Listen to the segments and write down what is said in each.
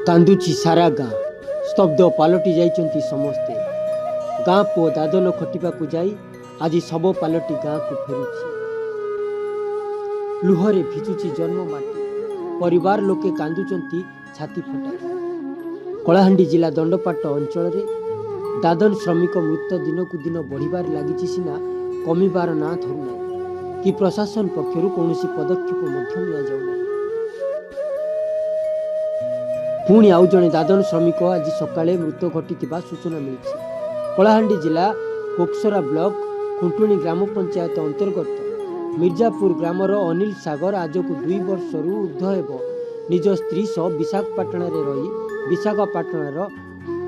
କାନ୍ଦୁଛି ସାରା ଗାଁ, ସ୍ତବ୍ଧ ପାଲଟି ଯାଇଛନ୍ତି ସମସ୍ତେ। ଗାଁ ପୁଅ ଦାଦନ ଖଟିବାକୁ ଯାଇ ଆଜି ଶବ ପାଲଟି ଗାଁକୁ ଫେରୁଛି। ଲୁହରେ ଭିଜୁଛି ଜନ୍ମ ମାଟି, ପରିବାର ଲୋକେ କାନ୍ଦୁଛନ୍ତି ଛାତି ଫଟାଇ। କଳାହାଣ୍ଡି ଜିଲ୍ଲା ଦଣ୍ଡପାଟ ଅଞ୍ଚଳରେ ଦାଦନ ଶ୍ରମିକ ମୃତ୍ୟୁ ଦିନକୁ ଦିନ ବଢ଼ିବାରେ ଲାଗିଛି ସିନା କମିବାର ନାଁ ଧରୁନାହିଁ କି ପ୍ରଶାସନ ପକ୍ଷରୁ କୌଣସି ପଦକ୍ଷେପ ମଧ୍ୟ ନିଆଯାଉନାହିଁ। ପୁଣି ଆଉ ଜଣେ ଦାଦନ ଶ୍ରମିକ ଆଜି ସକାଳେ ମୃତ୍ୟୁ ଘଟିଥିବା ସୂଚନା ମିଳିଛି। କଳାହାଣ୍ଡି ଜିଲ୍ଲା କୋକସରା ବ୍ଲକ ଖୁଣ୍ଟୁଣି ଗ୍ରାମ ପଞ୍ଚାୟତ ଅନ୍ତର୍ଗତ ମିର୍ଜାପୁର ଗ୍ରାମର ଅନିଲ ସାଗର ଆଜକୁ 2 ବର୍ଷରୁ ଉର୍ଦ୍ଧ୍ୱ ହେବ ନିଜ ସ୍ତ୍ରୀ ସହ ବିଶାଖାପାଟଣାରେ ରହି ବିଶାଖାପାଟଣାର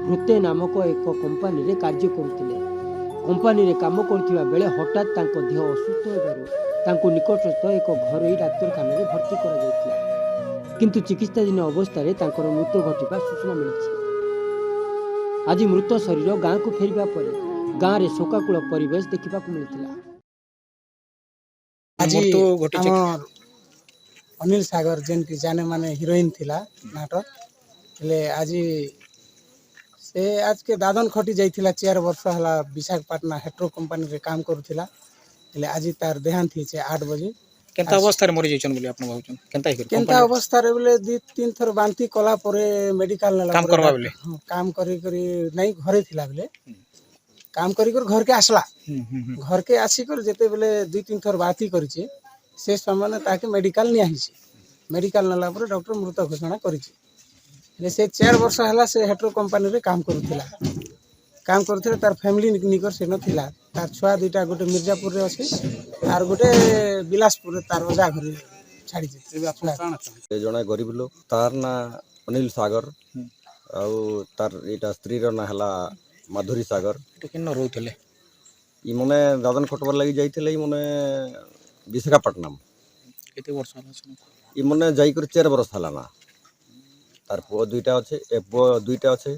ହୃତେ ନାମକ ଏକ କମ୍ପାନୀରେ କାର୍ଯ୍ୟ କରୁଥିଲେ। କମ୍ପାନୀରେ କାମ କରୁଥିବା ବେଳେ ହଠାତ୍ ତାଙ୍କ ଦେହ ଅସୁସ୍ଥ ହେବାରୁ ତାଙ୍କୁ ନିକଟସ୍ଥ ଏକ ଘରୋଇ ଡାକ୍ତରଖାନାରେ ଭର୍ତ୍ତି କରାଯାଇଥିଲା, କିନ୍ତୁ ଚିକିତ୍ସାଧୀନ ଅବସ୍ଥାରେ ତାଙ୍କର ମୃତ୍ୟୁ ଘଟିବା ସୂଚନା ମିଳିଛି। ଆଜି ମୃତ ଶରୀର ଗାଁକୁ ଫେରିବା ପରେ ଗାଁରେ ଶୋକାକୁଳ ପରିବେଶ ଦେଖିବାକୁ ମିଳିଥିଲା। ଆଜି ଆମର ଅନିଲ ସାଗର ଯେମିତି ଜାନେ ମାନେ ହିରୋଇନ୍ ଥିଲା ନାଟକ ହେଲେ ଆଜି ସେ ଆଜକେ ଦାଦନ ଖଟି ଯାଇଥିଲା 4 ବର୍ଷ ହେଲା ବିଶାଖାପାଟଣା ହେଟ୍ରୋ कंपनी काम करूला हेले आज तार देहांत होइछे 8 बजे। केनता अवस्था रे मरि जइछन बोली आपन भाउछन केनता अवस्था रे बोले 2-3 थर बांती कला परे मेडिकल नेला काम करबा बोले काम करी नहीं घरे थिला बोले काम करी घर के आसला घर के आसी कर जेते बेले 2-3 थर बाती करिछे से समय ताके मेडिकल नि आहिछे। मेडिकल नेला परे डॉक्टर मृत घोषणा करिछे। से 4 वर्ष है से हेट्रो कंपनी रे काम करुला तार फैमिली निकर से नथिला तार छुआ दुईटा गोटे मिर्जापुर रे अछि आर गोटे बिलासपुर रे तार ओजा घर छाड़ी जे जने गरीब लोग तार ना अनिल सागर आउ तार एटा स्त्री रो ना हला माधुरी सागर केन रहउथले ई मने दादन खटबर लागि जाइथिले ई मने विशाखापट्टनम केते वर्ष होला ई मने जाई कर 4 वर्ष हला ना तार पुओ दुईटा अच्छे ए पुओ दुईटा अच्छे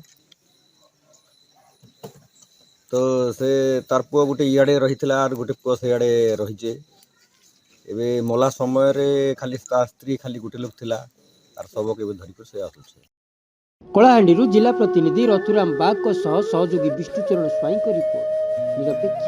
तो से तार पुओ गोटे इयाडे रहिथिला आर गोटे पुओ से इयाडे रहिजे एबे मला समय रे खाली स्त्री खाली गोटे लोक थिला आर सब के धरि कर से आसुछे। कलाहांडी जिला प्रतिनिधि रतुराम बाग सहयोगी विष्णुचरण स्वाई रिपोर्ट निरपेक्ष।